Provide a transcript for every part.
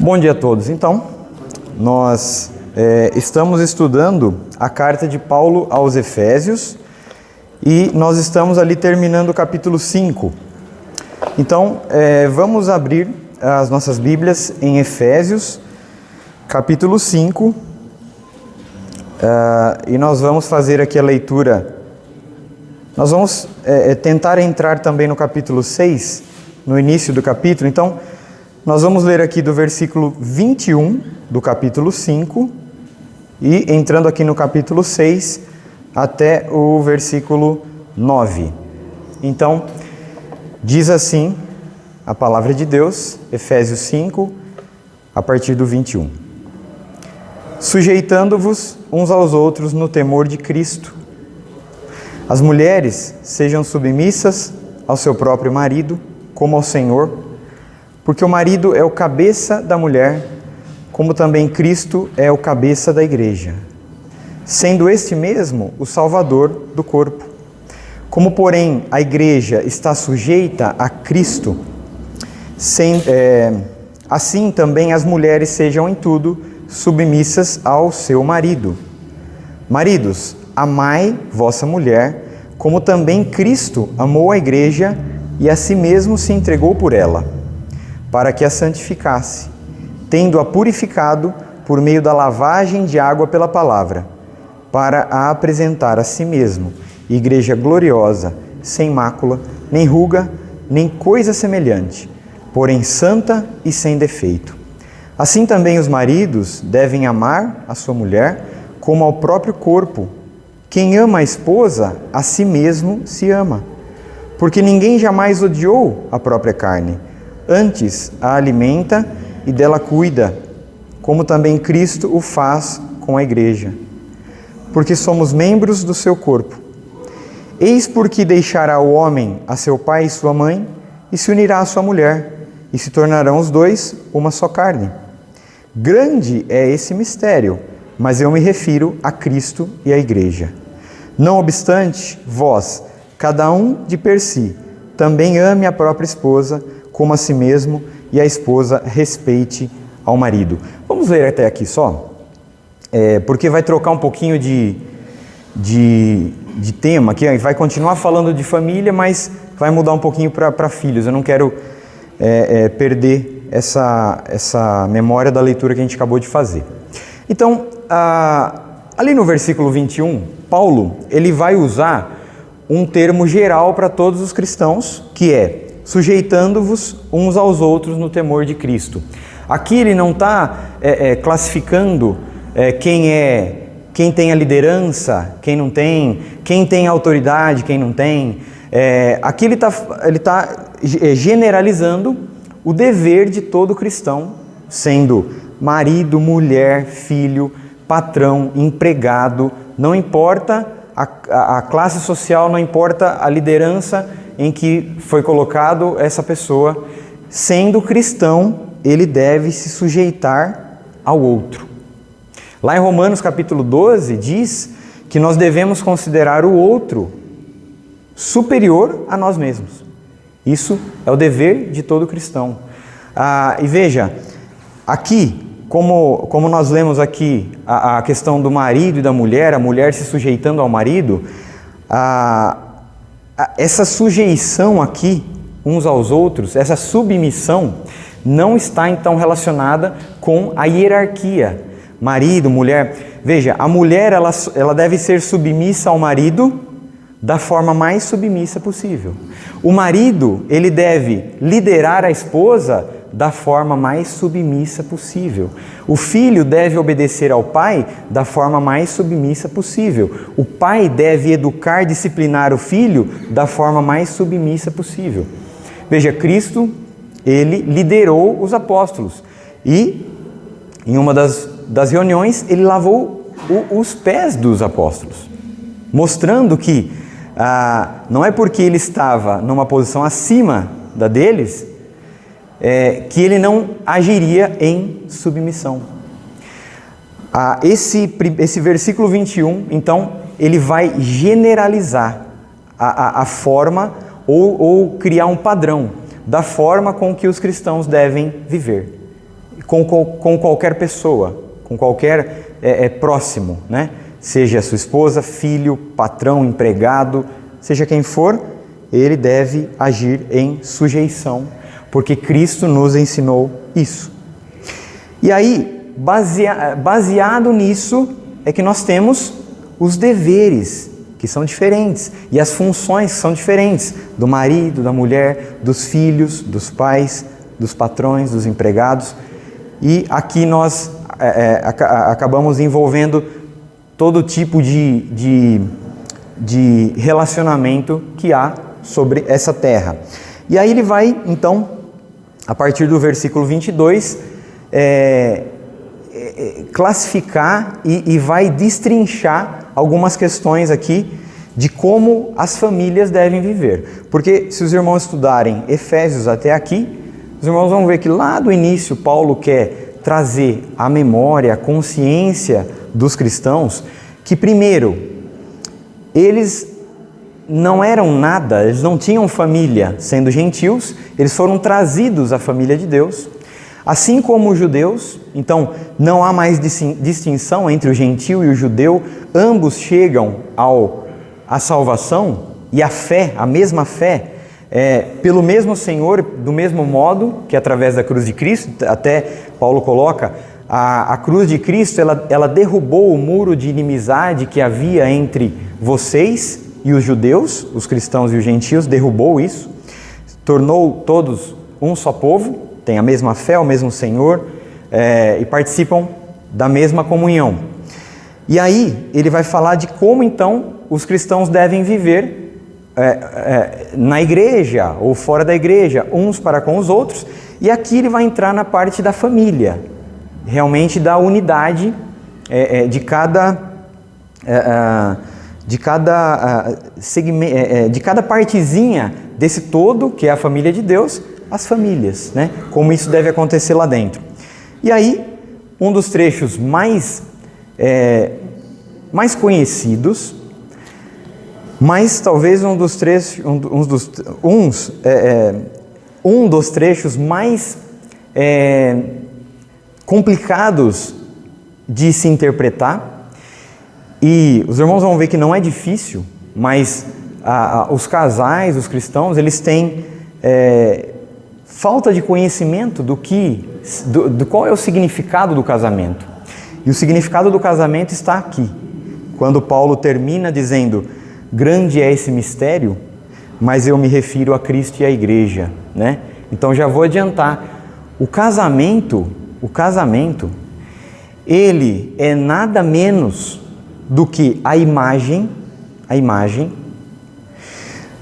Bom dia a todos. Então, nós estamos estudando a carta de Paulo aos Efésios e nós estamos ali terminando o capítulo 5. Então, vamos abrir as nossas Bíblias em Efésios, capítulo 5, e nós vamos fazer aqui a leitura. Nós vamos tentar entrar também no capítulo 6, no início do capítulo. Então, nós vamos ler aqui do versículo 21 do capítulo 5 e entrando aqui no capítulo 6 até o versículo 9. Então, diz assim a palavra de Deus, Efésios 5, a partir do 21. Sujeitando-vos uns aos outros no temor de Cristo. As mulheres sejam submissas ao seu próprio marido, como ao Senhor, porque o marido é o cabeça da mulher, como também Cristo é o cabeça da igreja, sendo este mesmo o Salvador do corpo. Como, porém, a igreja está sujeita a Cristo, assim também as mulheres sejam em tudo submissas ao seu marido. Maridos, amai vossa mulher, como também Cristo amou a igreja e a si mesmo se entregou por ela, para que a santificasse, tendo-a purificado por meio da lavagem de água pela palavra, para a apresentar a si mesmo, igreja gloriosa, sem mácula, nem ruga, nem coisa semelhante, porém santa e sem defeito. Assim também os maridos devem amar a sua mulher como ao próprio corpo. Quem ama a esposa, a si mesmo se ama, porque ninguém jamais odiou a própria carne, antes a alimenta e dela cuida, como também Cristo o faz com a igreja, porque somos membros do seu corpo. Eis porque deixará o homem a seu pai e sua mãe, e se unirá à sua mulher, e se tornarão os dois uma só carne. Grande é esse mistério, mas eu me refiro a Cristo e à igreja. Não obstante, vós, cada um de per si, também ame a própria esposa, como a si mesmo, e a esposa respeite ao marido. Vamos ler até aqui só, porque vai trocar um pouquinho de tema aqui, vai continuar falando de família, mas vai mudar um pouquinho para filhos. Eu não quero perder essa memória da leitura que a gente acabou de fazer. Então, ali no versículo 21, Paulo ele vai usar um termo geral para todos os cristãos, que é sujeitando-vos uns aos outros no temor de Cristo. Aqui ele não está classificando quem tem a liderança, quem não tem, quem tem autoridade, quem não tem. Aqui ele tá generalizando o dever de todo cristão, sendo marido, mulher, filho, patrão, empregado, não importa a classe social, não importa a liderança em que foi colocado essa pessoa, sendo cristão, ele deve se sujeitar ao outro. Lá em Romanos capítulo 12 diz que nós devemos considerar o outro superior a nós mesmos. Isso é o dever de todo cristão. E veja, aqui, como nós lemos aqui a questão do marido e da mulher, a mulher se sujeitando ao marido, essa sujeição aqui, uns aos outros, essa submissão, não está então relacionada com a hierarquia. Marido, mulher. Veja, a mulher ela deve ser submissa ao marido da forma mais submissa possível. O marido, ele deve liderar a esposa da forma mais submissa possível. O filho deve obedecer ao pai da forma mais submissa possível. O pai deve educar, disciplinar o filho da forma mais submissa possível. Veja, Cristo, ele liderou os apóstolos e em uma das reuniões ele lavou os pés dos apóstolos, mostrando que não é porque ele estava numa posição acima da deles que ele não agiria em submissão. Esse versículo 21, então, ele vai generalizar a forma ou criar um padrão da forma com que os cristãos devem viver. com qualquer pessoa, com qualquer próximo, né? Seja sua esposa, filho, patrão, empregado, seja quem for, ele deve agir em sujeição, porque Cristo nos ensinou isso. E aí, baseado nisso, é que nós temos os deveres, que são diferentes, e as funções que são diferentes, do marido, da mulher, dos filhos, dos pais, dos patrões, dos empregados. E aqui nós acabamos envolvendo todo tipo de relacionamento que há sobre essa terra. E aí ele vai, então, a partir do versículo 22, classificar e vai destrinchar algumas questões aqui de como as famílias devem viver. Porque se os irmãos estudarem Efésios até aqui, os irmãos vão ver que lá do início Paulo quer trazer à memória, a consciência dos cristãos, que primeiro, eles não eram nada, eles não tinham família sendo gentios, eles foram trazidos à família de Deus, assim como os judeus. Então não há mais distinção entre o gentio e o judeu, ambos chegam à salvação e à fé, a mesma fé, pelo mesmo Senhor, do mesmo modo que através da cruz de Cristo. Até Paulo coloca, a cruz de Cristo, ela derrubou o muro de inimizade que havia entre vocês e os judeus, os cristãos e os gentios, derrubou isso, tornou todos um só povo, têm a mesma fé, o mesmo Senhor, e participam da mesma comunhão. E aí ele vai falar de como então os cristãos devem viver na igreja ou fora da igreja, uns para com os outros. E aqui ele vai entrar na parte da família, realmente da unidade de cada partezinha desse todo, que é a família de Deus, as famílias, né? Como isso deve acontecer lá dentro. E aí, um dos trechos mais conhecidos, mas talvez um dos trechos mais complicados de se interpretar, e os irmãos vão ver que não é difícil, mas os casais, os cristãos, eles têm falta de conhecimento do qual é o significado do casamento. E o significado do casamento está aqui, quando Paulo termina dizendo: grande é esse mistério, mas eu me refiro a Cristo e à igreja, né? Então já vou adiantar, o casamento, ele é nada menos do que a imagem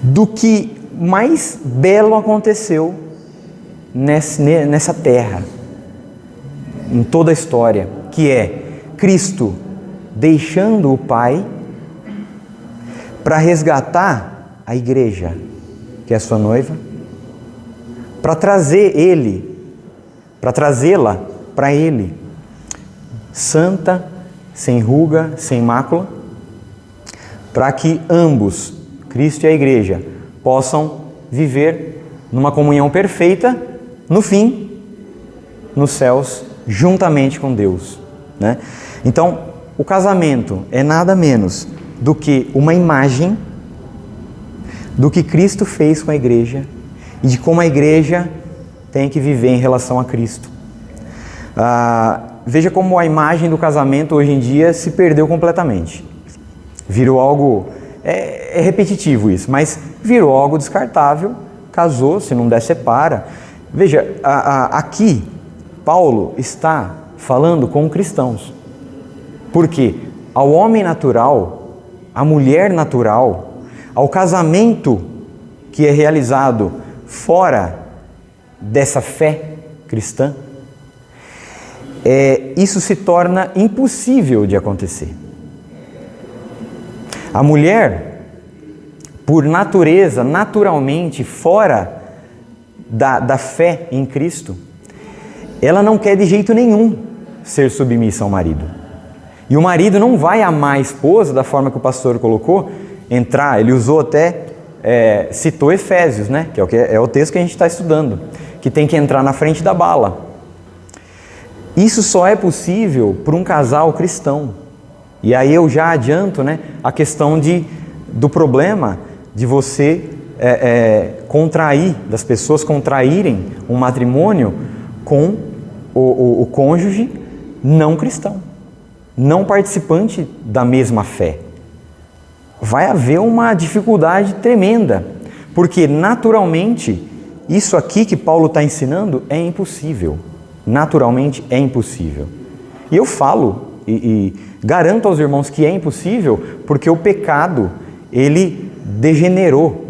do que mais belo aconteceu nessa terra, em toda a história, que é Cristo deixando o Pai para resgatar a igreja, que é a sua noiva, para trazê-la para Ele, santa, sem ruga, sem mácula, para que ambos, Cristo e a igreja, possam viver numa comunhão perfeita, no fim, nos céus, juntamente com Deus, né? Então, o casamento é nada menos do que uma imagem do que Cristo fez com a igreja e de como a igreja tem que viver em relação a Cristo. Veja como a imagem do casamento hoje em dia se perdeu completamente. Virou algo, é repetitivo isso, mas virou algo descartável. Casou, se não der, separa. Veja, aqui Paulo está falando com cristãos, porque ao homem natural, à mulher natural, ao casamento que é realizado fora dessa fé cristã, isso se torna impossível de acontecer. A mulher, por natureza, naturalmente, fora da fé em Cristo, ela não quer de jeito nenhum ser submissa ao marido. E o marido não vai amar a esposa da forma que o pastor colocou, ele usou até, citou Efésios, né? Que é o texto que a gente está estudando, que tem que entrar na frente da bala. Isso só é possível para um casal cristão. E aí eu já adianto, né, a questão do problema de você contrair, das pessoas contraírem um matrimônio com o cônjuge não cristão, não participante da mesma fé. Vai haver uma dificuldade tremenda, porque naturalmente isso aqui que Paulo está ensinando é impossível. Naturalmente é impossível. E eu falo e garanto aos irmãos que é impossível, porque o pecado, ele degenerou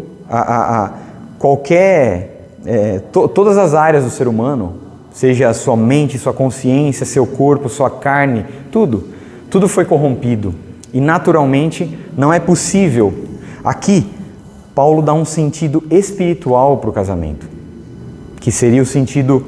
todas as áreas do ser humano, seja a sua mente, sua consciência, seu corpo, sua carne, tudo foi corrompido. E naturalmente não é possível. Aqui, Paulo dá um sentido espiritual para o casamento, que seria o sentido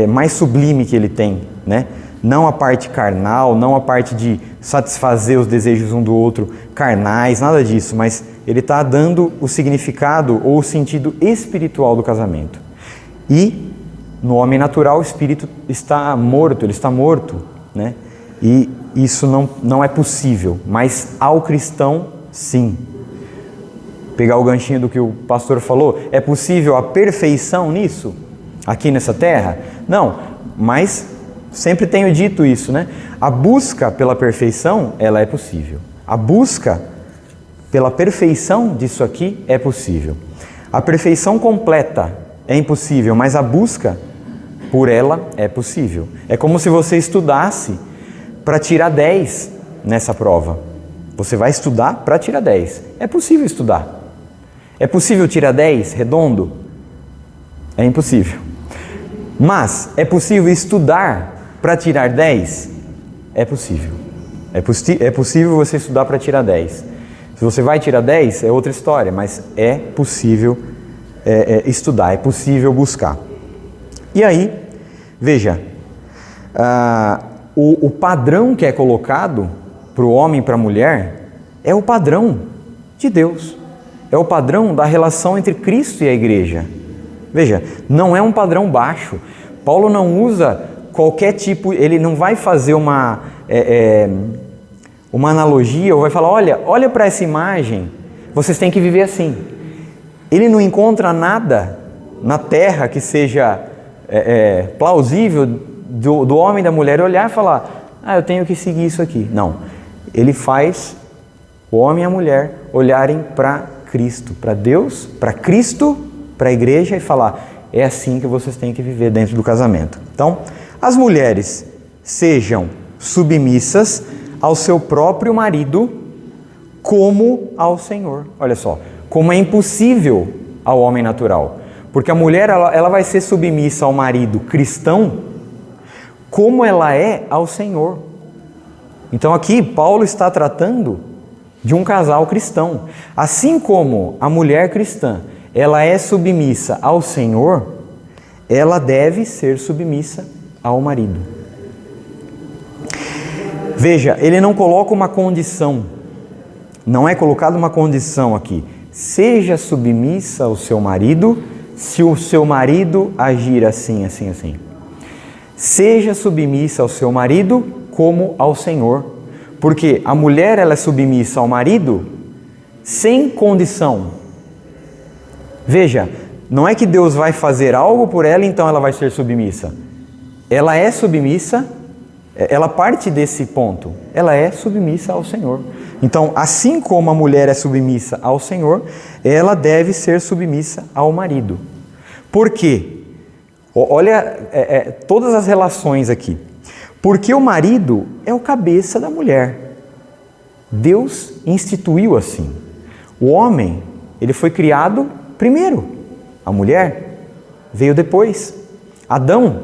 mais sublime que ele tem, né? Não a parte carnal, não a parte de satisfazer os desejos um do outro carnais, nada disso, mas ele está dando o significado ou o sentido espiritual do casamento. E no homem natural o espírito está morto, ele está morto, né? E isso não é possível, mas ao cristão, sim. Pegar o ganchinho do que o pastor falou, é possível a perfeição nisso? Aqui nessa terra? Não, mas sempre tenho dito isso, né? A busca pela perfeição, ela é possível. A busca pela perfeição disso aqui é possível. A perfeição completa é impossível, mas a busca por ela é possível. É como se você estudasse para tirar 10 nessa prova. Você vai estudar para tirar 10. É possível estudar. É possível tirar 10 redondo? É impossível. Mas é possível estudar para tirar 10? É possível. É possível você estudar para tirar 10. Se você vai tirar 10, é outra história, mas é possível estudar, é possível buscar. E aí, veja, o padrão que é colocado para o homem e para a mulher é o padrão de Deus. É o padrão da relação entre Cristo e a igreja. Veja, não é um padrão baixo. Paulo não usa qualquer tipo, ele não vai fazer uma analogia, ou vai falar, olha para essa imagem, vocês têm que viver assim. Ele não encontra nada na terra que seja plausível do homem e da mulher olhar e falar, eu tenho que seguir isso aqui. Não, ele faz o homem e a mulher olharem para Cristo, para Deus, para Cristo, para a igreja e falar, é assim que vocês têm que viver dentro do casamento. Então, as mulheres sejam submissas ao seu próprio marido como ao Senhor. Olha só, como é impossível ao homem natural. Porque a mulher ela vai ser submissa ao marido cristão como ela é ao Senhor. Então aqui Paulo está tratando de um casal cristão. Assim como a mulher cristã ela é submissa ao Senhor, ela deve ser submissa ao marido. Veja, ele não coloca uma condição, não é colocada uma condição aqui. Seja submissa ao seu marido, se o seu marido agir assim, assim, assim. Seja submissa ao seu marido como ao Senhor. Porque a mulher ela é submissa ao marido sem condição. Veja, não é que Deus vai fazer algo por ela, então ela vai ser submissa. Ela é submissa, ela parte desse ponto. Ela é submissa ao Senhor. Então, assim como a mulher é submissa ao Senhor, ela deve ser submissa ao marido. Por quê? Olha todas as relações aqui. Porque o marido é o cabeça da mulher. Deus instituiu assim. O homem, ele foi criado primeiro. A mulher veio depois. Adão,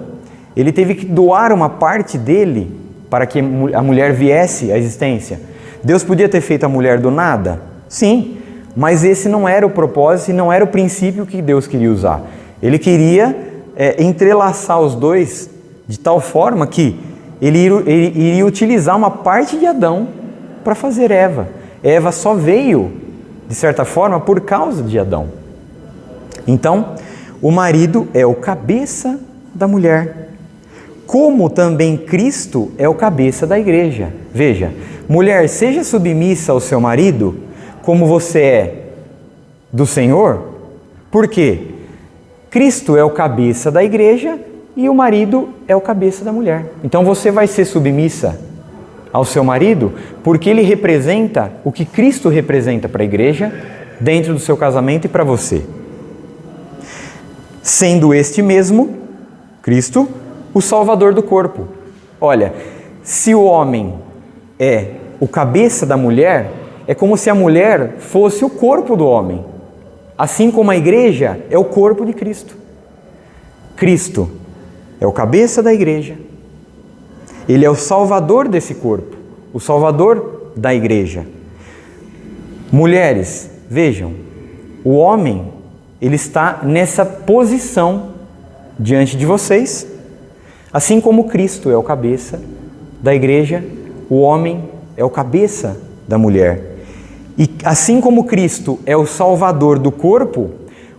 ele teve que doar uma parte dele para que a mulher viesse à existência. Deus podia ter feito a mulher do nada? Sim, mas esse não era o propósito e não era o princípio que Deus queria usar. Ele queria entrelaçar os dois de tal forma que ele iria utilizar uma parte de Adão para fazer Eva. Eva só veio, de certa forma, por causa de Adão. Então, o marido é o cabeça da mulher. como também Cristo é o cabeça da igreja. Veja, mulher, seja submissa ao seu marido, como você é do Senhor. Por quê? Cristo é o cabeça da igreja e o marido é o cabeça da mulher. Então você vai ser submissa ao seu marido porque ele representa o que Cristo representa para a igreja dentro do seu casamento e para você. Sendo este mesmo, Cristo, o Salvador do corpo. Olha, se o homem é o cabeça da mulher, é como se a mulher fosse o corpo do homem. Assim como a igreja é o corpo de Cristo. Cristo é o cabeça da igreja. Ele é o salvador desse corpo, o salvador da igreja. Mulheres, vejam, o homem, ele está nessa posição diante de vocês, assim como Cristo é o cabeça da igreja, o homem é o cabeça da mulher. E assim como Cristo é o salvador do corpo,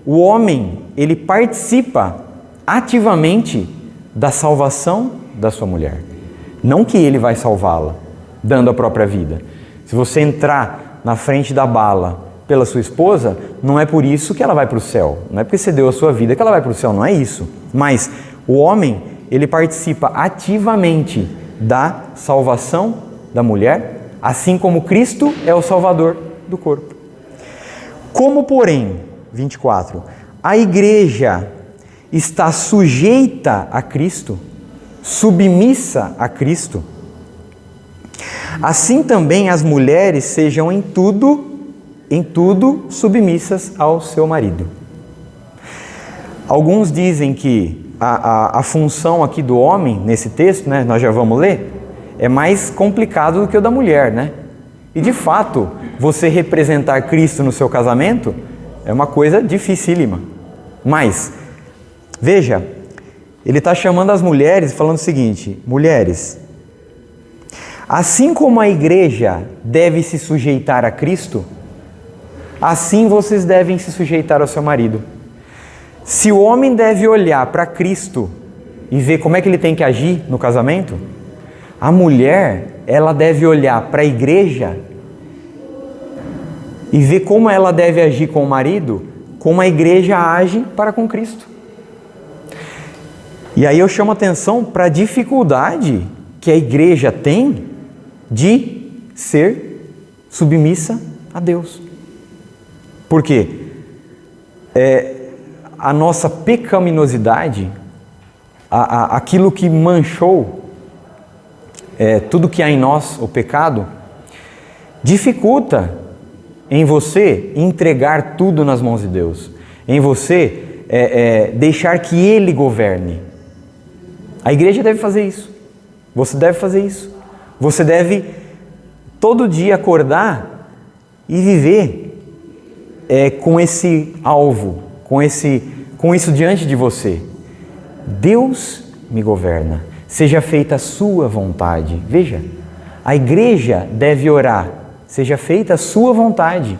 o homem, ele participa ativamente da salvação da sua mulher. Não que ele vai salvá-la, dando a própria vida. Se você entrar na frente da bala pela sua esposa, não é por isso que ela vai para o céu. Não é porque você deu a sua vida que ela vai para o céu, não é isso. Mas o homem, ele participa ativamente da salvação da mulher, assim como Cristo é o salvador do corpo. Como, porém, 24, a igreja está sujeita a Cristo, submissa a Cristo, assim também as mulheres sejam em tudo submissas ao seu marido. Alguns dizem que a função aqui do homem, nesse texto, né, nós já vamos ler, é mais complicado do que o da mulher, né? E de fato, você representar Cristo no seu casamento é uma coisa dificílima. Mas, veja, ele está chamando as mulheres, falando o seguinte: mulheres, assim como a igreja deve se sujeitar a Cristo, assim vocês devem se sujeitar ao seu marido. Se o homem deve olhar para Cristo e ver como é que ele tem que agir no casamento, a mulher, ela deve olhar para a igreja e ver como ela deve agir com o marido, como a igreja age para com Cristo. E aí eu chamo a atenção para a dificuldade que a igreja tem de ser submissa a Deus. Por quê? A nossa pecaminosidade, aquilo que manchou tudo que há em nós, o pecado, dificulta em você entregar tudo nas mãos de Deus, em você deixar que Ele governe. A igreja deve fazer isso, você deve fazer isso, você deve todo dia acordar e viver com esse alvo, com isso diante de você. Deus me governa, seja feita a sua vontade. Veja, a igreja deve orar, seja feita a sua vontade.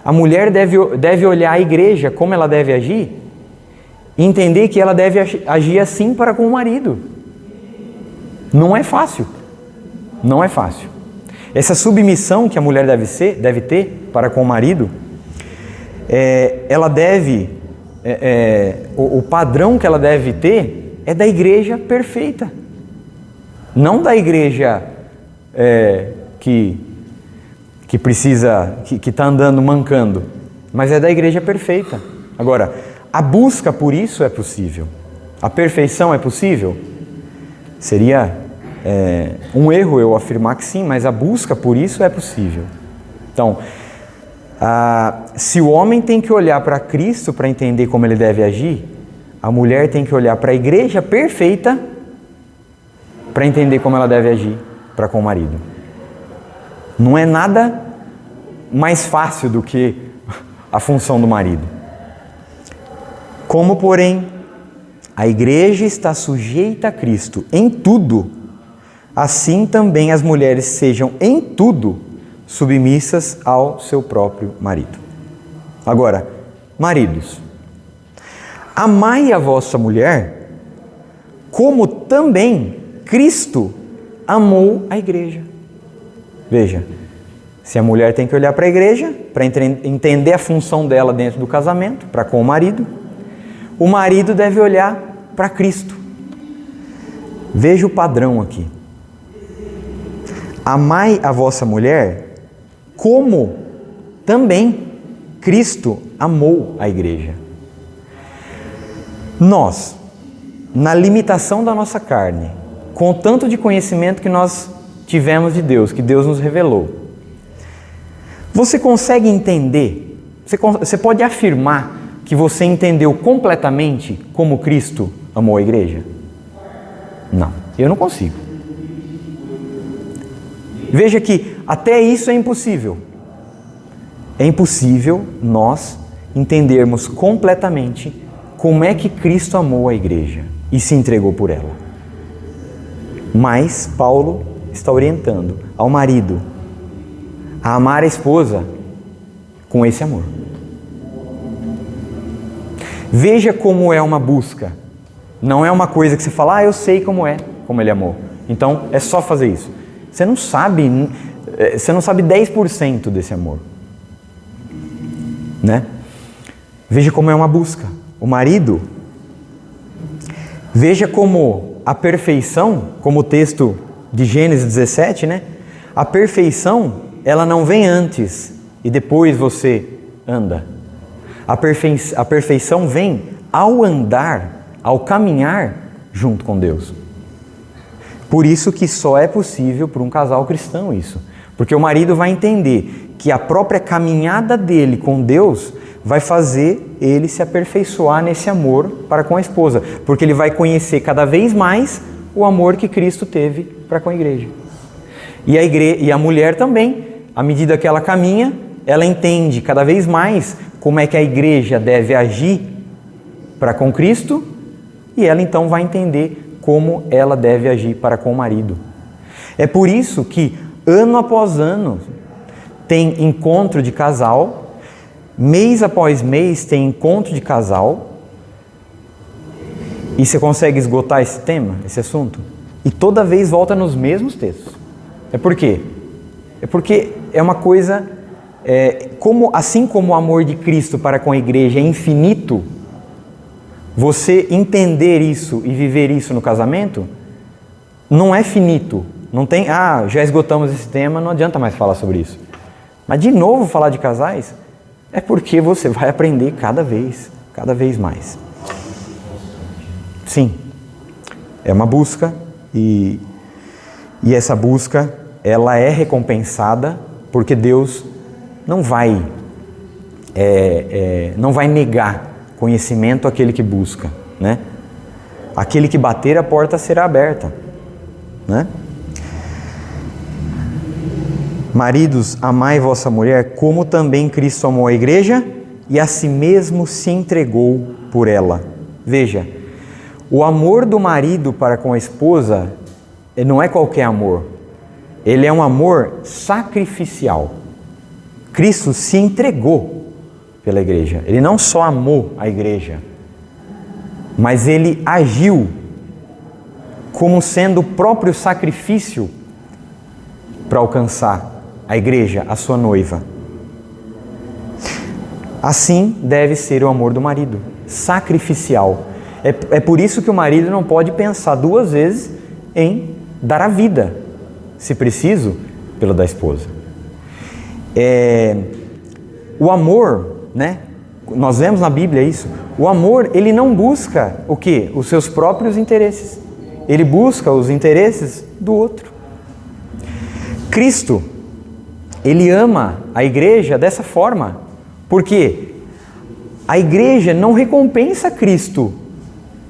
A mulher deve olhar a igreja, como ela deve agir, e entender que ela deve agir assim para com o marido. Não é fácil. Não é fácil. Essa submissão que a mulher deve ter para com o marido, ela deve, o padrão que ela deve ter é da igreja perfeita. Não da igreja que precisa, que está andando mancando, mas é da igreja perfeita. Agora, a busca por isso é possível. A perfeição é possível? Seria um erro eu afirmar que sim, mas a busca por isso é possível. Então, se o homem tem que olhar para Cristo para entender como ele deve agir, a mulher tem que olhar para a igreja perfeita para entender como ela deve agir para com o marido. Não é nada mais fácil do que a função do marido. Como, porém, a igreja está sujeita a Cristo em tudo, assim também as mulheres sejam em tudo submissas ao seu próprio marido. Agora, maridos, amai a vossa mulher como também Cristo amou a igreja. Veja, se a mulher tem que olhar para a igreja, para entender a função dela dentro do casamento, para com o marido deve olhar para Cristo. Veja o padrão aqui. Amai a vossa mulher como também Cristo amou a igreja. Nós, na limitação da nossa carne, com o tanto de conhecimento que nós tivemos de Deus, que Deus nos revelou, você consegue entender, você pode afirmar que você entendeu completamente como Cristo amou a igreja? Não, eu não consigo. Veja que até isso é impossível. É impossível nós entendermos completamente como é que Cristo amou a igreja e se entregou por ela. Mas Paulo está orientando ao marido a amar a esposa com esse amor. Veja como é uma busca. Não é uma coisa que você fala, eu sei como ele amou. Então é só fazer isso. Você não sabe 10% desse amor. Né? Veja como é uma busca. O marido, veja como a perfeição, como o texto de Gênesis 17, né? A perfeição, ela não vem antes e depois você anda. A perfeição vem ao andar, ao caminhar junto com Deus. Por isso que só é possível para um casal cristão isso. Porque o marido vai entender que a própria caminhada dele com Deus vai fazer ele se aperfeiçoar nesse amor para com a esposa. Porque ele vai conhecer cada vez mais o amor que Cristo teve para com a igreja. E a mulher também, à medida que ela caminha, ela entende cada vez mais como é que a igreja deve agir para com Cristo, e ela então vai entender como ela deve agir para com o marido. É por isso que, ano após ano, tem encontro de casal, mês após mês tem encontro de casal, e você consegue esgotar esse tema, esse assunto? E toda vez volta nos mesmos textos. É por quê? É porque é uma coisa, assim como o amor de Cristo para com a igreja é infinito, você entender isso e viver isso no casamento, não é finito. Não tem, já esgotamos esse tema, não adianta mais falar sobre isso. Mas de novo falar de casais, é porque você vai aprender cada vez mais. Sim, é uma busca e essa busca, ela é recompensada porque Deus não vai negar conhecimento àquele que busca, né? Aquele que bater, a porta será aberta, né? Maridos, amai vossa mulher, como também Cristo amou a igreja e a si mesmo se entregou por ela. Veja, o amor do marido para com a esposa não é qualquer amor. Ele é um amor sacrificial. Cristo se entregou pela igreja. Ele não só amou a igreja, mas ele agiu como sendo o próprio sacrifício para alcançar a igreja, a sua noiva. Assim deve ser o amor do marido, sacrificial. É por isso que o marido não pode pensar duas vezes em dar a vida, se preciso, pela da esposa. O amor, né? Nós vemos na Bíblia isso. O amor, ele não busca o quê? Os seus próprios interesses. Ele busca os interesses do outro. Cristo, ele ama a igreja dessa forma, porque a igreja não recompensa Cristo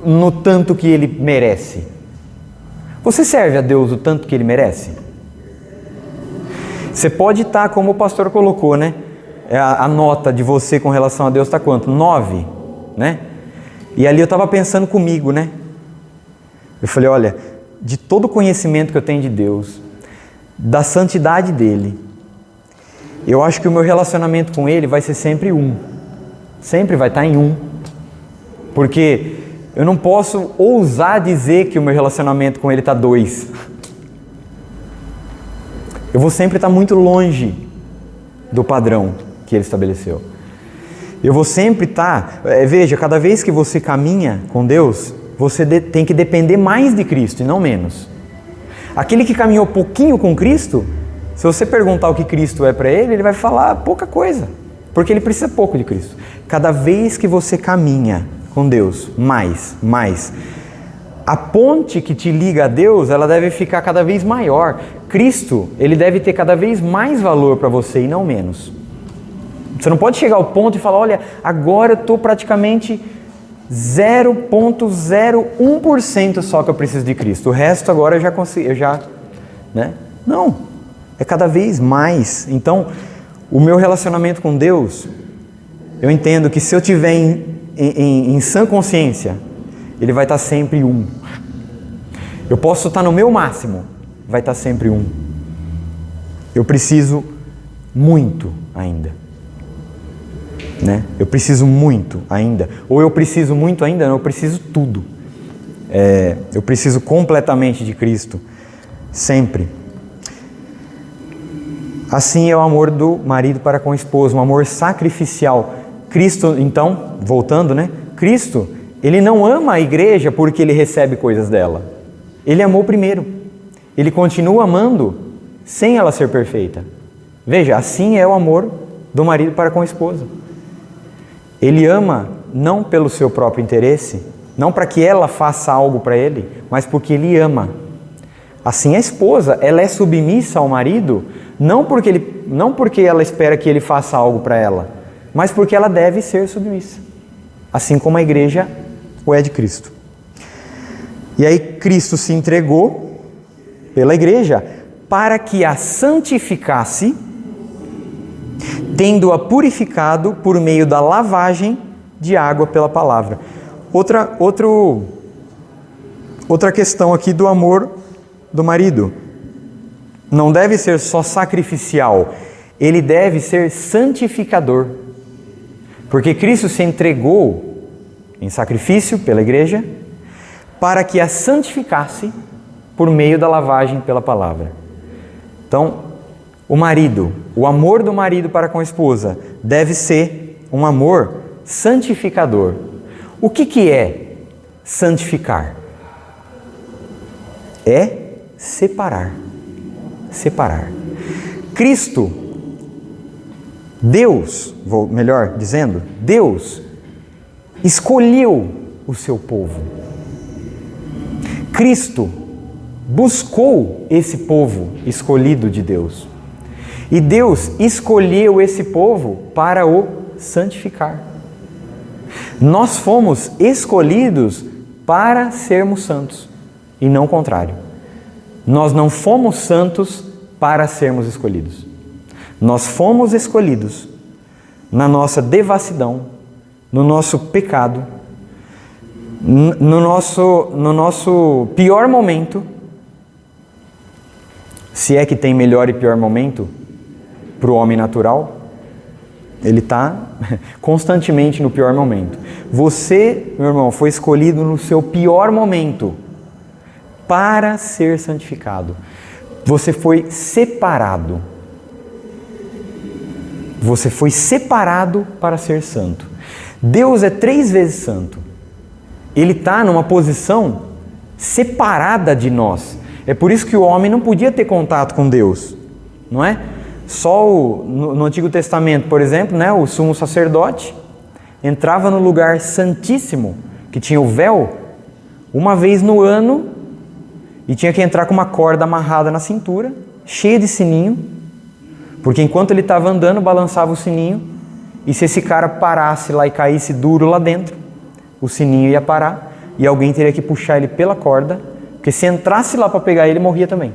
no tanto que ele merece. Você serve a Deus o tanto que ele merece? Você pode estar, como o pastor colocou, né? A nota de você com relação a Deus está quanto? 9, né? E ali eu estava pensando comigo, né? Eu falei, olha, de todo o conhecimento que eu tenho de Deus, da santidade dele, eu acho que o meu relacionamento com ele vai ser sempre 1. Sempre vai estar em 1. Porque Eu não posso ousar dizer que o meu relacionamento com ele está 2. Eu vou sempre estar muito longe do padrão que ele estabeleceu. Eu vou sempre estar... Veja, cada vez que você caminha com Deus, você tem que depender mais de Cristo e não menos. Aquele que caminhou pouquinho com Cristo, se você perguntar o que Cristo é para ele, ele vai falar pouca coisa, porque ele precisa pouco de Cristo. Cada vez que você caminha com Deus, mais, a ponte que te liga a Deus, ela deve ficar cada vez maior. Cristo, ele deve ter cada vez mais valor para você e não menos. Você não pode chegar ao ponto e falar, olha, agora eu estou praticamente 0,01% só que eu preciso de Cristo. O resto agora eu já consigo, né? Não, é cada vez mais. Então, o meu relacionamento com Deus, eu entendo que se eu tiver em sã consciência, ele vai estar sempre 1. Eu posso estar no meu máximo, vai estar sempre 1. Eu preciso muito ainda. Né? Eu preciso muito ainda. Ou eu preciso muito ainda, não, eu preciso tudo. Eu preciso completamente de Cristo. Sempre. Assim é o amor do marido para com a esposa, um amor sacrificial. Cristo, então, voltando, né? Cristo, ele não ama a igreja porque ele recebe coisas dela. Ele amou primeiro. Ele continua amando sem ela ser perfeita. Veja, assim é o amor do marido para com a esposa. Ele ama não pelo seu próprio interesse, não para que ela faça algo para ele, mas porque ele ama. Assim a esposa, ela é submissa ao marido, não porque ela espera que ele faça algo para ela, mas porque ela deve ser submissa. Assim como a igreja o é de Cristo. E aí Cristo se entregou pela igreja para que a santificasse, tendo-a purificado por meio da lavagem de água pela palavra. Outra questão aqui do amor do marido. Não deve ser só sacrificial, ele deve ser santificador. Porque Cristo se entregou em sacrifício pela igreja para que a santificasse por meio da lavagem pela palavra. Então, o amor do marido para com a esposa deve ser um amor santificador. O que é santificar? É separar. Separar. Cristo, Deus escolheu o seu povo. Cristo buscou esse povo escolhido de Deus. E Deus escolheu esse povo para o santificar. Nós fomos escolhidos para sermos santos, e não o contrário. Nós não fomos santos para sermos escolhidos. Nós fomos escolhidos na nossa devassidão, no nosso pecado, no nosso pior momento, se é que tem melhor e pior momento para o homem natural, ele está constantemente no pior momento. Você, meu irmão, foi escolhido no seu pior momento para ser santificado. Você foi separado. Você foi separado para ser santo. Deus é 3 vezes santo. Ele está numa posição separada de nós. É por isso que o homem não podia ter contato com Deus, não é? Só no Antigo Testamento, por exemplo, né, o sumo sacerdote entrava no lugar santíssimo, que tinha o véu, uma vez no ano, e tinha que entrar com uma corda amarrada na cintura, cheia de sininho, porque enquanto ele estava andando, balançava o sininho, e se esse cara parasse lá e caísse duro lá dentro, o sininho ia parar, e alguém teria que puxar ele pela corda, porque se entrasse lá para pegar ele, morria também.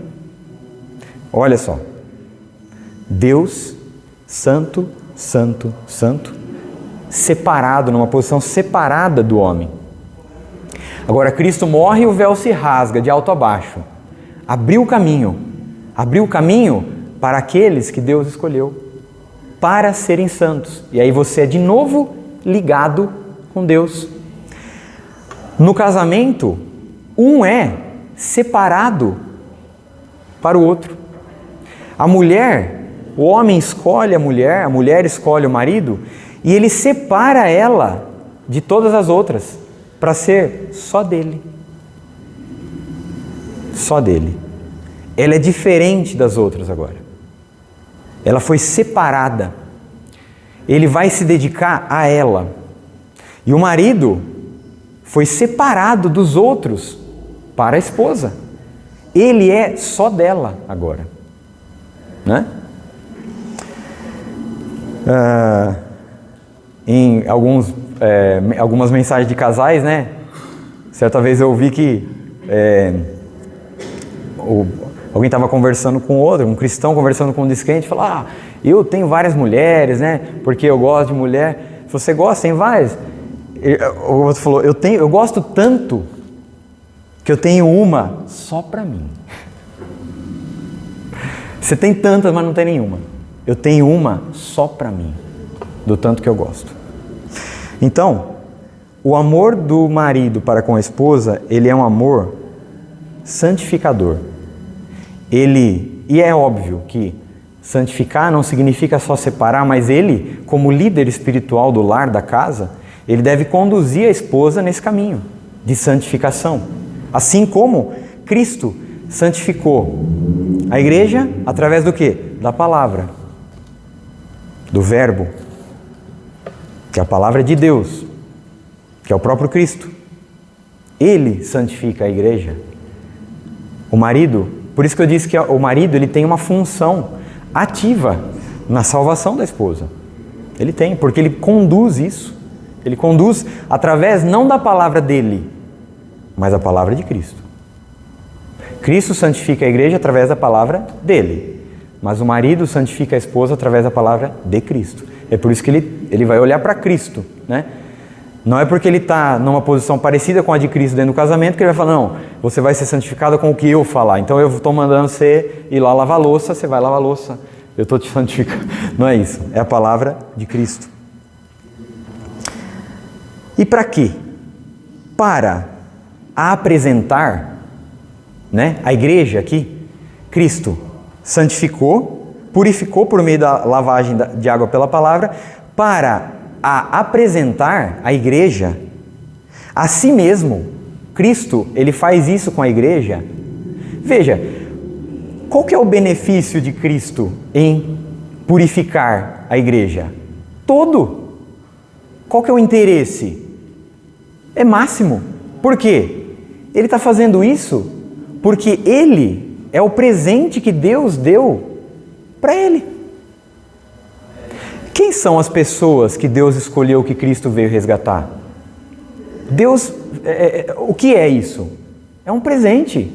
Olha só. Deus, santo, santo, santo, separado, numa posição separada do homem. Agora Cristo morre e o véu se rasga de alto a baixo. Abriu o caminho para aqueles que Deus escolheu para serem santos. E aí você é de novo ligado com Deus. No casamento, um é separado para o outro. A mulher, o homem escolhe a mulher escolhe o marido, e ele separa ela de todas as outras, para ser só dele. Só dele. Ela é diferente das outras agora. Ela foi separada. Ele vai se dedicar a ela. E o marido foi separado dos outros para a esposa. Ele é só dela agora. Né? Em algumas mensagens de casais, né? Certa vez eu ouvi que alguém estava conversando com outro, um cristão conversando com um descrente, falou: eu tenho várias mulheres, né? Porque eu gosto de mulher. Você gosta? Tem várias? O outro falou: eu gosto tanto que eu tenho uma só para mim. Você tem tantas, mas não tem nenhuma. Eu tenho uma só para mim, do tanto que eu gosto. Então, o amor do marido para com a esposa, ele é um amor santificador. E é óbvio que santificar não significa só separar, mas ele, como líder espiritual do lar, da casa, ele deve conduzir a esposa nesse caminho de santificação. Assim como Cristo santificou a igreja através do quê? Da palavra, do verbo, que é a palavra de Deus, que é o próprio Cristo. Ele santifica a igreja. O marido, por isso que eu disse que o marido ele tem uma função ativa na salvação da esposa. Ele tem, porque ele conduz isso. Ele conduz através não da palavra dele, mas da palavra de Cristo. Cristo santifica a igreja através da palavra dele, mas o marido santifica a esposa através da palavra de Cristo. É por isso que ele vai olhar para Cristo, né? Não é porque ele está numa posição parecida com a de Cristo dentro do casamento que ele vai falar: não, você vai ser santificado com o que eu falar. Então eu estou mandando você ir lá lavar a louça, você vai lavar a louça. Eu estou te santificando. Não é isso. É a palavra de Cristo. E para quê? Para apresentar, né, a igreja aqui, Cristo santificou, purificou por meio da lavagem de água pela palavra, para apresentar a igreja a si mesmo. Cristo, ele faz isso com a igreja. Veja, qual que é o benefício de Cristo em purificar a igreja? Todo. Qual que é o interesse? É máximo. Por quê? Ele está fazendo isso porque ele é o presente que Deus deu para ele. Quem são as pessoas que Deus escolheu que Cristo veio resgatar? Deus, o que é isso? É um presente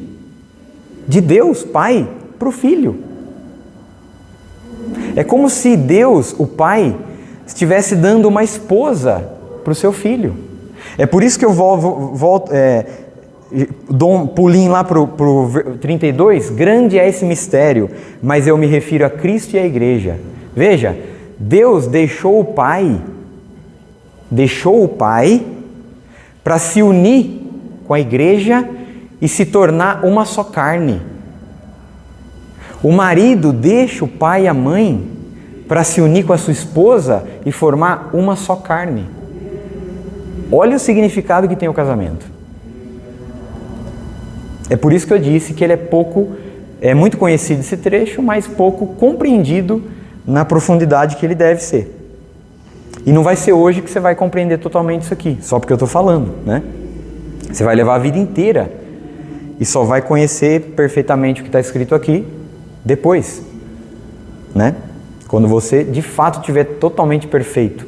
de Deus, Pai, para o Filho. É como se Deus, o Pai, estivesse dando uma esposa para o seu filho. É por isso que eu dou um pulinho lá para o 32. Grande é esse mistério, mas eu me refiro a Cristo e a igreja. Veja, Deus deixou o Pai para se unir com a igreja e se tornar uma só carne. O marido deixa o pai e a mãe para se unir com a sua esposa e formar uma só carne. Olha o significado que tem o casamento. É por isso que eu disse que ele é muito conhecido esse trecho, mas pouco compreendido na profundidade que ele deve ser. E não vai ser hoje que você vai compreender totalmente isso aqui, só porque eu estou falando, né? Você vai levar a vida inteira e só vai conhecer perfeitamente o que está escrito aqui depois, né? Quando você de fato estiver totalmente perfeito.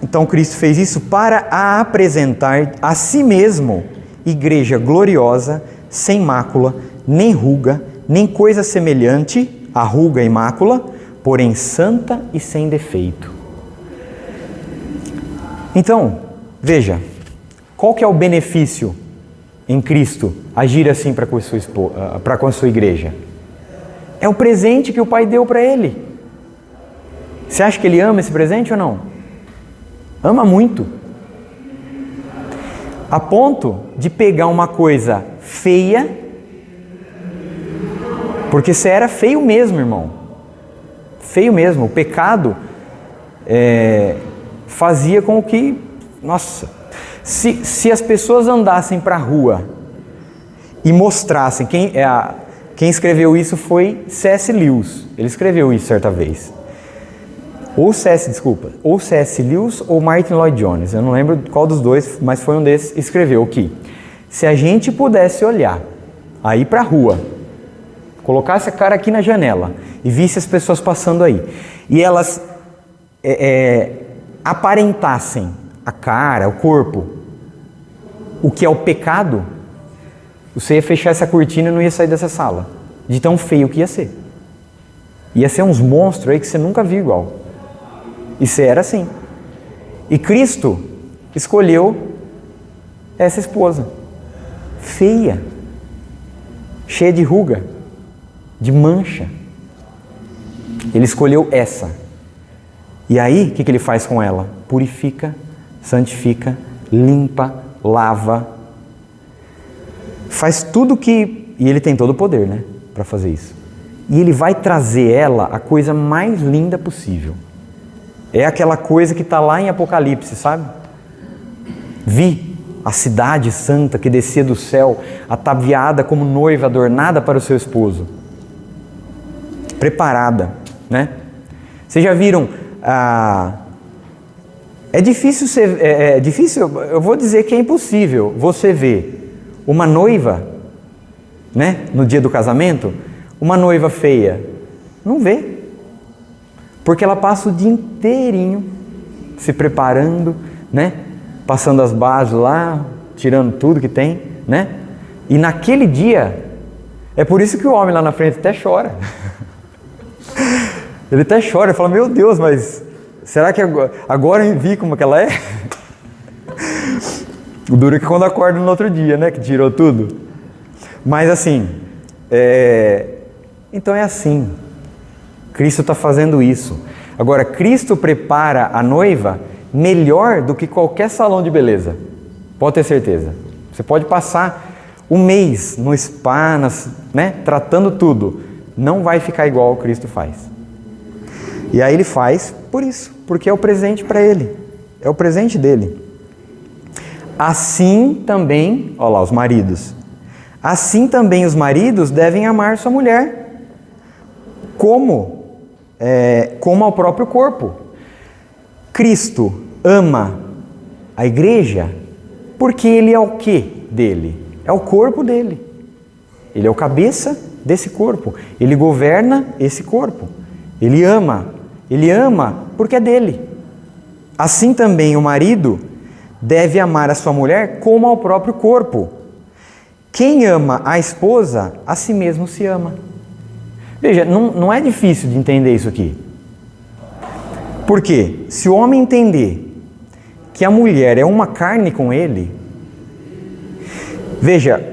Então Cristo fez isso para apresentar a si mesmo igreja gloriosa, sem mácula, nem ruga, nem coisa semelhante a ruga e mácula, porém santa e sem defeito. Então, veja, qual que é o benefício em Cristo agir assim para com a sua igreja? É o presente que o Pai deu para ele. Você acha que ele ama esse presente ou não? Ama muito. A ponto de pegar uma coisa feia, porque você era feio mesmo, irmão. Feio mesmo. O pecado fazia com que... Nossa! Se as pessoas andassem para a rua e mostrassem... Quem escreveu isso foi C.S. Lewis. Ele escreveu isso certa vez. Ou C.S. Lewis ou Martin Lloyd Jones. Eu não lembro qual dos dois, mas foi um desses. Escreveu que se a gente pudesse olhar aí para a rua, colocasse a cara aqui na janela e visse as pessoas passando aí, e elas aparentassem a cara, o corpo, o que é o pecado, você ia fechar essa cortina e não ia sair dessa sala, de tão feio que ia ser. Ia ser uns monstros aí que você nunca viu igual. E você era assim. E Cristo escolheu essa esposa, feia, cheia de ruga, de mancha. Ele escolheu essa. E aí, o que ele faz com ela? Purifica, santifica, limpa, lava. Faz tudo que... E ele tem todo o poder, né? Para fazer isso. E ele vai trazer ela a coisa mais linda possível. É aquela coisa que está lá em Apocalipse, sabe? Vi a cidade santa que descia do céu, ataviada como noiva adornada para o seu esposo. Preparada, né? Vocês já viram... É difícil, eu vou dizer que é impossível você ver uma noiva, né? No dia do casamento, uma noiva feia. Não vê. Porque ela passa o dia inteirinho se preparando, né? Passando as bases lá, tirando tudo que tem, né? E naquele dia, é por isso que o homem lá na frente até chora. Ele até chora, fala, meu Deus, mas será que agora eu vi como que ela é? O duro é que quando acorda no outro dia, né? Que tirou tudo. Mas assim, então é assim. Cristo está fazendo isso. Agora, Cristo prepara a noiva melhor do que qualquer salão de beleza. Pode ter certeza. Você pode passar um mês no spa, né, tratando tudo. Não vai ficar igual o Cristo faz. E aí ele faz por isso, porque é o presente para ele. É o presente dele. Assim também, olha lá, os maridos. Assim também os maridos devem amar sua mulher, como ao próprio corpo. Cristo ama a igreja porque ele é o que dele? É o corpo dele. Ele é o cabeça desse corpo. Ele governa esse corpo. Ele ama porque é dele. Assim também o marido deve amar a sua mulher como ao próprio corpo. Quem ama a esposa, a si mesmo se ama. Veja, não é difícil de entender isso aqui. Por quê? Se o homem entender que a mulher é uma carne com ele, veja,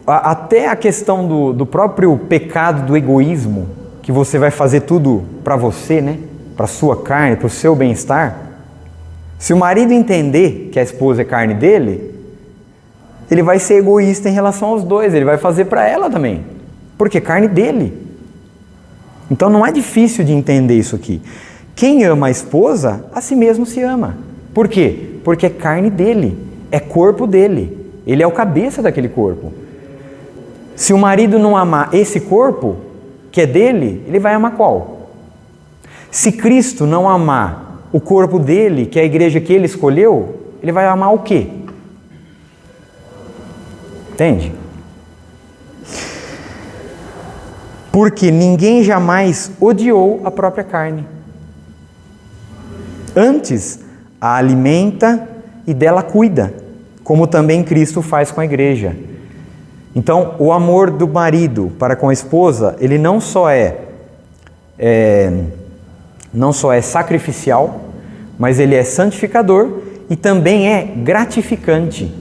até a questão do próprio pecado do egoísmo, que você vai fazer tudo para você, né? Para a sua carne, para o seu bem-estar. Se o marido entender que a esposa é carne dele, ele vai ser egoísta em relação aos dois, ele vai fazer para ela também, porque é carne dele. Então não é difícil de entender isso aqui. Quem ama a esposa, a si mesmo se ama. Por quê? Porque é carne dele, é corpo dele, ele é o cabeça daquele corpo. Se o marido não amar esse corpo, que é dele, ele vai amar qual? Se Cristo não amar o corpo dele, que é a igreja que ele escolheu, ele vai amar o quê? Entende? Porque ninguém jamais odiou a própria carne. Antes, a alimenta e dela cuida, como também Cristo faz com a igreja. Então, o amor do marido para com a esposa, ele não só é sacrificial, mas ele é santificador e também é gratificante.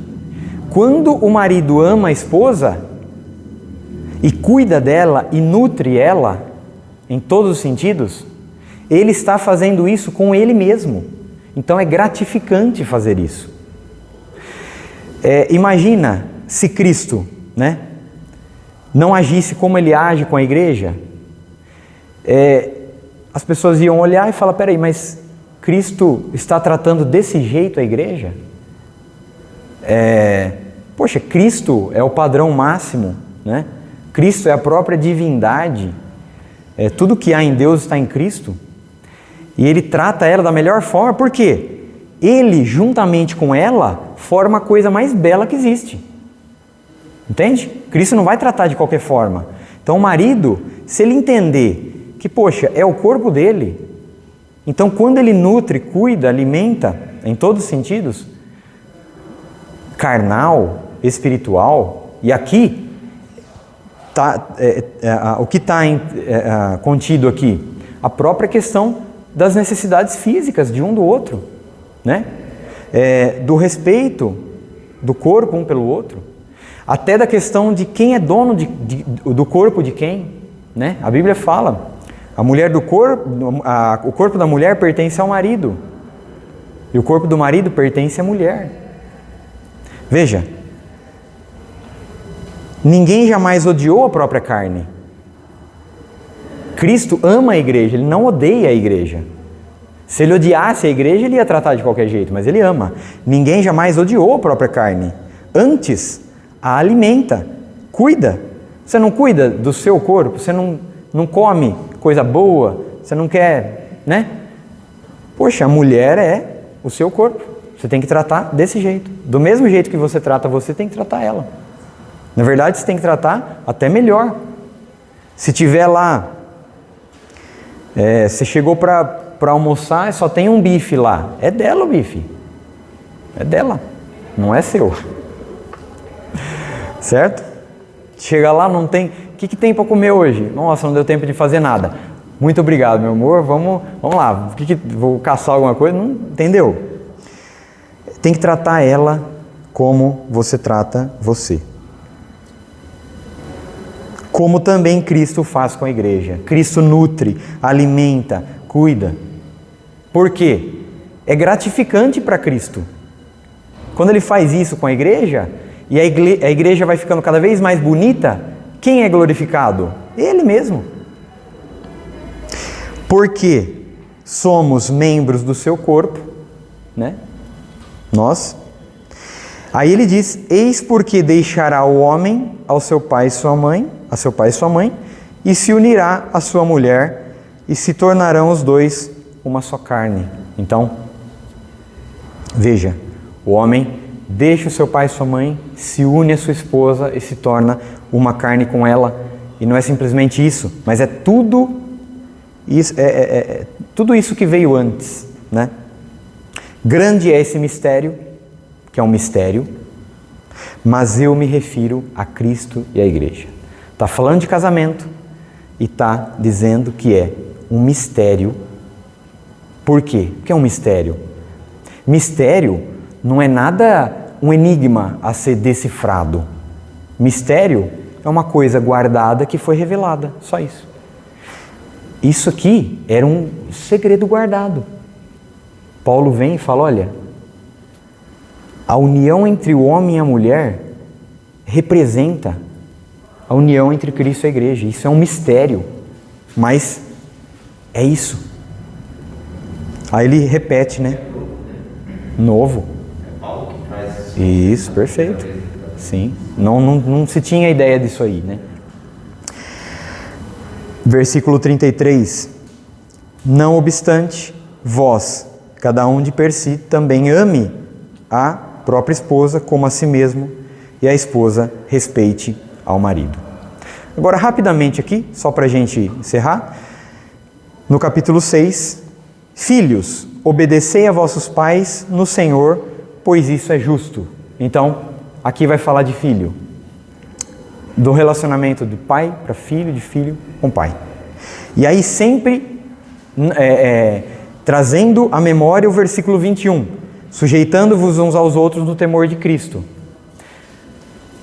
Quando o marido ama a esposa e cuida dela e nutre ela em todos os sentidos, ele está fazendo isso com ele mesmo. Então é gratificante fazer isso. Imagina se Cristo, né, não agisse como ele age com a igreja. As pessoas iam olhar e falar, peraí, mas Cristo está tratando desse jeito a igreja? Poxa, Cristo é o padrão máximo, né? Cristo é a própria divindade. Tudo que há em Deus está em Cristo. E Ele trata ela da melhor forma, por quê? Ele, juntamente com ela, forma a coisa mais bela que existe. Entende? Cristo não vai tratar de qualquer forma. Então o marido, se ele entender que, poxa, é o corpo dele, então quando ele nutre, cuida, alimenta, em todos os sentidos, carnal, espiritual, e aqui, o que está contido aqui? A própria questão das necessidades físicas de um do outro, né? Do respeito do corpo um pelo outro, até da questão de quem é dono do corpo de quem, né? A Bíblia fala, o corpo da mulher pertence ao marido, e o corpo do marido pertence à mulher. Veja, ninguém jamais odiou a própria carne. Cristo ama a igreja, Ele não odeia a igreja. Se Ele odiasse a igreja, Ele ia tratar de qualquer jeito, mas Ele ama. Ninguém jamais odiou a própria carne. Antes, a alimenta, cuida. Você não cuida do seu corpo, você não come coisa boa, você não quer, né? Poxa, a mulher é o seu corpo. Você tem que tratar desse jeito. Do mesmo jeito que você trata você, tem que tratar ela. Na verdade, você tem que tratar até melhor. Se tiver lá, você chegou para almoçar e só tem um bife lá. É dela o bife. É dela. Não é seu. Certo? Chega lá, não tem... O que tem para comer hoje? Nossa, não deu tempo de fazer nada. Muito obrigado, meu amor. Vamos lá. Vou caçar alguma coisa? Não, entendeu? Tem que tratar ela como você trata você. Como também Cristo faz com a igreja. Cristo nutre, alimenta, cuida. Por quê? É gratificante para Cristo. Quando Ele faz isso com a igreja, e a igreja vai ficando cada vez mais bonita, quem é glorificado? Ele mesmo. Porque somos membros do seu corpo, né? Nós. Aí ele diz, eis porque deixará o homem ao seu pai e sua mãe, a seu pai e sua mãe, e se unirá à sua mulher, e se tornarão os dois uma só carne. Então, veja, o homem deixa o seu pai e sua mãe, se une à sua esposa e se torna uma carne com ela. E não é simplesmente isso, mas é tudo isso, tudo isso que veio antes, né? Grande é esse mistério, que é um mistério, mas eu me refiro a Cristo e à igreja. Está falando de casamento e está dizendo que é um mistério. Por quê? Porque é um mistério. Mistério não é nada um enigma a ser decifrado. Mistério é uma coisa guardada que foi revelada, só isso. Isso aqui era um segredo guardado. Paulo vem e fala, olha, a união entre o homem e a mulher representa a união entre Cristo e a igreja. Isso é um mistério, mas é isso. Aí ele repete, né? Novo. Isso, perfeito. Sim, não se tinha ideia disso aí, né? Versículo 33. Não obstante, vós, cada um de per si, também ame a própria esposa como a si mesmo, e a esposa respeite ao marido. Agora, rapidamente aqui, só para a gente encerrar, no capítulo 6, filhos, obedecei a vossos pais no Senhor, pois isso é justo. Então, aqui vai falar de filho, do relacionamento do pai para filho, de filho com pai. E aí sempre trazendo à memória o versículo 21, sujeitando-vos uns aos outros no temor de Cristo.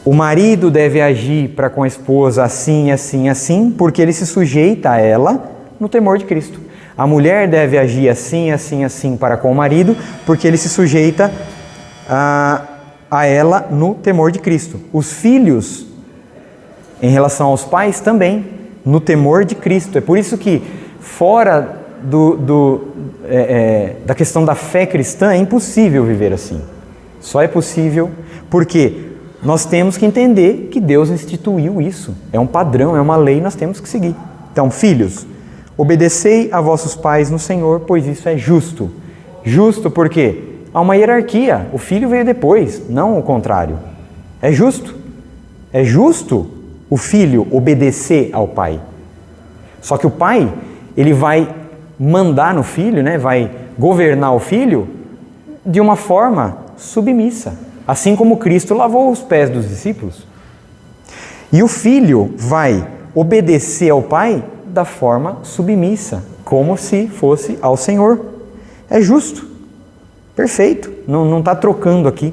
O marido deve agir para com a esposa assim, assim, assim, porque ele se sujeita a ela no temor de Cristo. A mulher deve agir assim, assim, assim para com o marido, porque ele se sujeita a a ela no temor de Cristo. Os filhos, em relação aos pais, também, no temor de Cristo. É por isso que, fora da questão da fé cristã, é impossível viver assim. Só é possível porque nós temos que entender que Deus instituiu isso. É um padrão, é uma lei, nós temos que seguir. Então, filhos, obedecei a vossos pais no Senhor, pois isso é justo. Justo porque há uma hierarquia. O filho veio depois, não o contrário. É justo. É justo o filho obedecer ao pai. Só que o pai, ele vai mandar no filho, né? Vai governar o filho de uma forma submissa. Assim como Cristo lavou os pés dos discípulos. E o filho vai obedecer ao pai da forma submissa, como se fosse ao Senhor. É justo. Perfeito. Não está trocando aqui.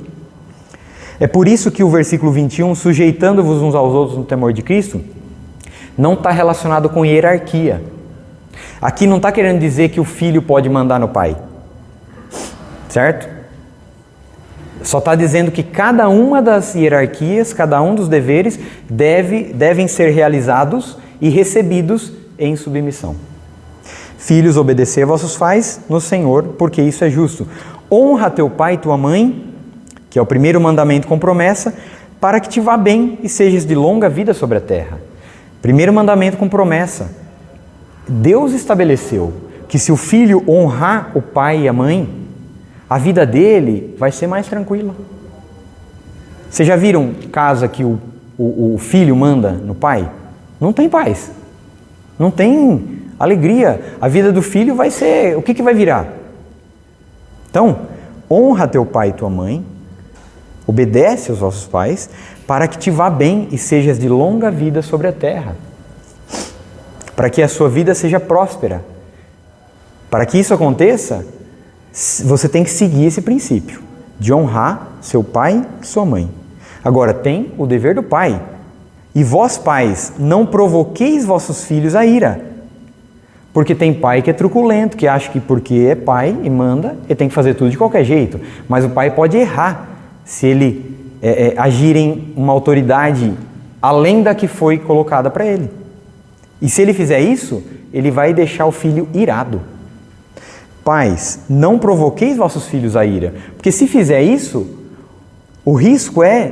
É por isso que o versículo 21, sujeitando-vos uns aos outros no temor de Cristo, não está relacionado com hierarquia. Aqui não está querendo dizer que o filho pode mandar no pai. Certo? Só está dizendo que cada uma das hierarquias, cada um dos deveres devem ser realizados e recebidos em submissão. Filhos, obedecei a vossos pais no Senhor, porque isso é justo. Honra teu pai e tua mãe, que é o primeiro mandamento com promessa, para que te vá bem e sejas de longa vida sobre a terra. Primeiro mandamento com promessa. Deus estabeleceu que se o filho honrar o pai e a mãe, a vida dele vai ser mais tranquila. Vocês já viram casa que o filho manda no pai? Não tem paz. Não tem alegria. A vida do filho vai ser... O que vai virar? Então, honra teu pai e tua mãe, obedece aos vossos pais, para que te vá bem e sejas de longa vida sobre a terra. Para que a sua vida seja próspera. Para que isso aconteça, você tem que seguir esse princípio de honrar seu pai e sua mãe. Agora, tem o dever do pai. E vós, pais, não provoqueis vossos filhos a ira. Porque tem pai que é truculento, que acha que porque é pai e manda, ele tem que fazer tudo de qualquer jeito. Mas o pai pode errar se ele agir em uma autoridade além da que foi colocada para ele. E se ele fizer isso, ele vai deixar o filho irado. Pais, não provoqueis vossos filhos a ira. Porque se fizer isso, o risco é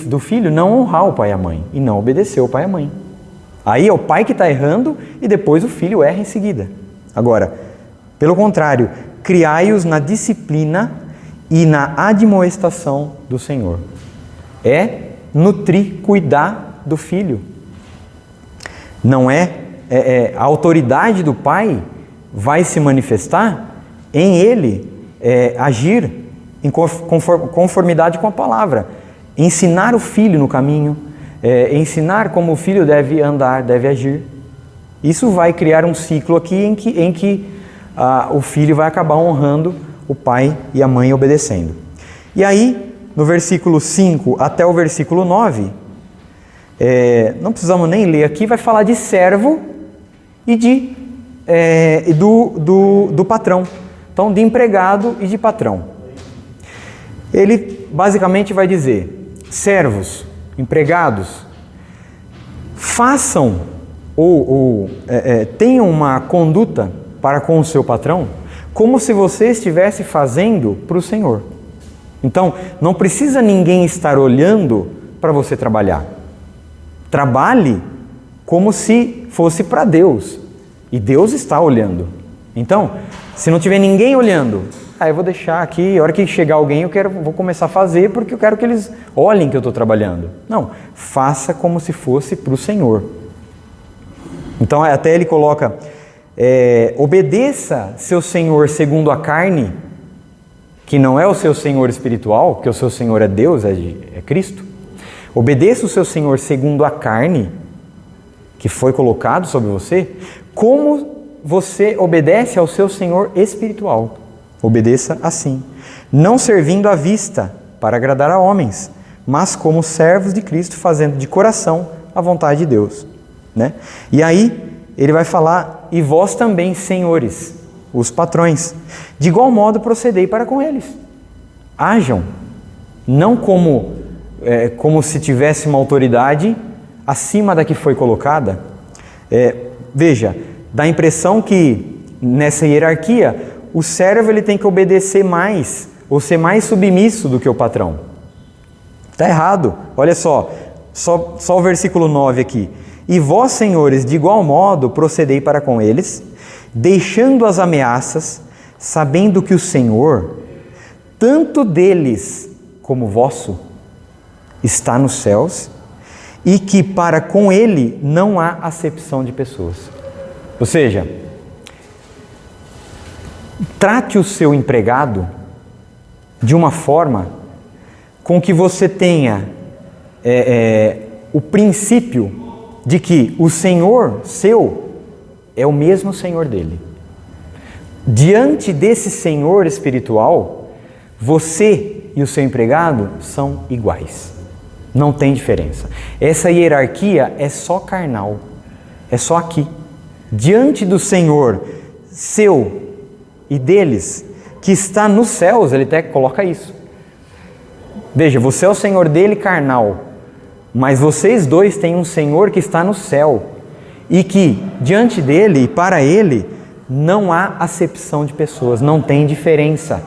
do filho não honrar o pai e a mãe e não obedecer o pai e a mãe. Aí é o pai que está errando e depois o filho erra em seguida. Agora, pelo contrário, criai-os na disciplina e na admoestação do Senhor. É nutrir, cuidar do filho. Não a autoridade do pai vai se manifestar em ele agir em conformidade com a palavra. Ensinar o filho no caminho, ensinar como o filho deve andar, deve agir. Isso vai criar um ciclo aqui em que o filho vai acabar honrando o pai e a mãe obedecendo. E aí, no versículo 5 até o versículo 9, não precisamos nem ler aqui, vai falar de servo e do patrão. Então, de empregado e de patrão. Ele basicamente vai dizer: servos, empregados, façam ou tenham uma conduta para com o seu patrão como se você estivesse fazendo para o Senhor. Então, não precisa ninguém estar olhando para você trabalhar. Trabalhe como se fosse para Deus. E Deus está olhando. Então, se não tiver ninguém olhando, eu vou deixar aqui, a hora que chegar alguém vou começar a fazer porque eu quero que eles olhem que eu estou trabalhando. Não, faça como se fosse para o Senhor. Então até ele coloca, obedeça seu Senhor segundo a carne, que não é o seu Senhor espiritual, porque o seu Senhor é Deus, é Cristo. Obedeça o seu Senhor segundo a carne, que foi colocado sobre você, como você obedece ao seu Senhor espiritual. Obedeça assim, não servindo à vista para agradar a homens, mas como servos de Cristo, fazendo de coração a vontade de Deus. Né? E aí ele vai falar: e vós também, senhores, os patrões, de igual modo procedei para com eles. Hajam não como se tivesse uma autoridade acima da que foi colocada. Veja, dá a impressão que nessa hierarquia o servo ele tem que obedecer mais ou ser mais submisso do que o patrão. Está errado. Olha só o versículo 9 aqui. E vós, senhores, de igual modo procedei para com eles, deixando as ameaças, sabendo que o Senhor, tanto deles como vosso, está nos céus, e que para com ele não há acepção de pessoas. Ou seja, trate o seu empregado de uma forma com que você tenha o princípio de que o Senhor seu é o mesmo Senhor dele. Diante desse Senhor espiritual, você e o seu empregado são iguais. Não tem diferença. Essa hierarquia é só carnal. É só aqui. Diante do Senhor seu e deles, que está nos céus, ele até coloca isso. Veja, você é o Senhor dele carnal, mas vocês dois têm um Senhor que está no céu e que diante dele e para ele não há acepção de pessoas, não tem diferença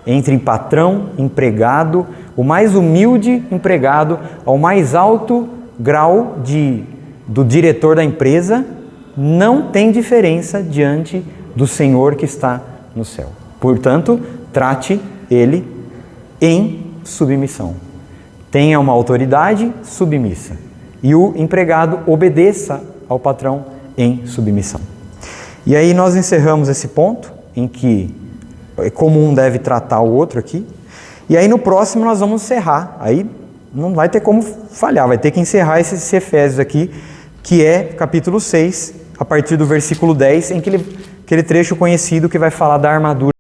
entre patrão, empregado, o mais humilde empregado ao mais alto grau do diretor da empresa, não tem diferença diante do Senhor que está no céu. Portanto, trate ele em submissão. Tenha uma autoridade submissa. E o empregado obedeça ao patrão em submissão. E aí nós encerramos esse ponto em que como um deve tratar o outro aqui. E aí no próximo nós vamos encerrar. Aí não vai ter como falhar, vai ter que encerrar esse Efésios aqui, que é capítulo 6, a partir do versículo 10, em aquele trecho conhecido que vai falar da armadura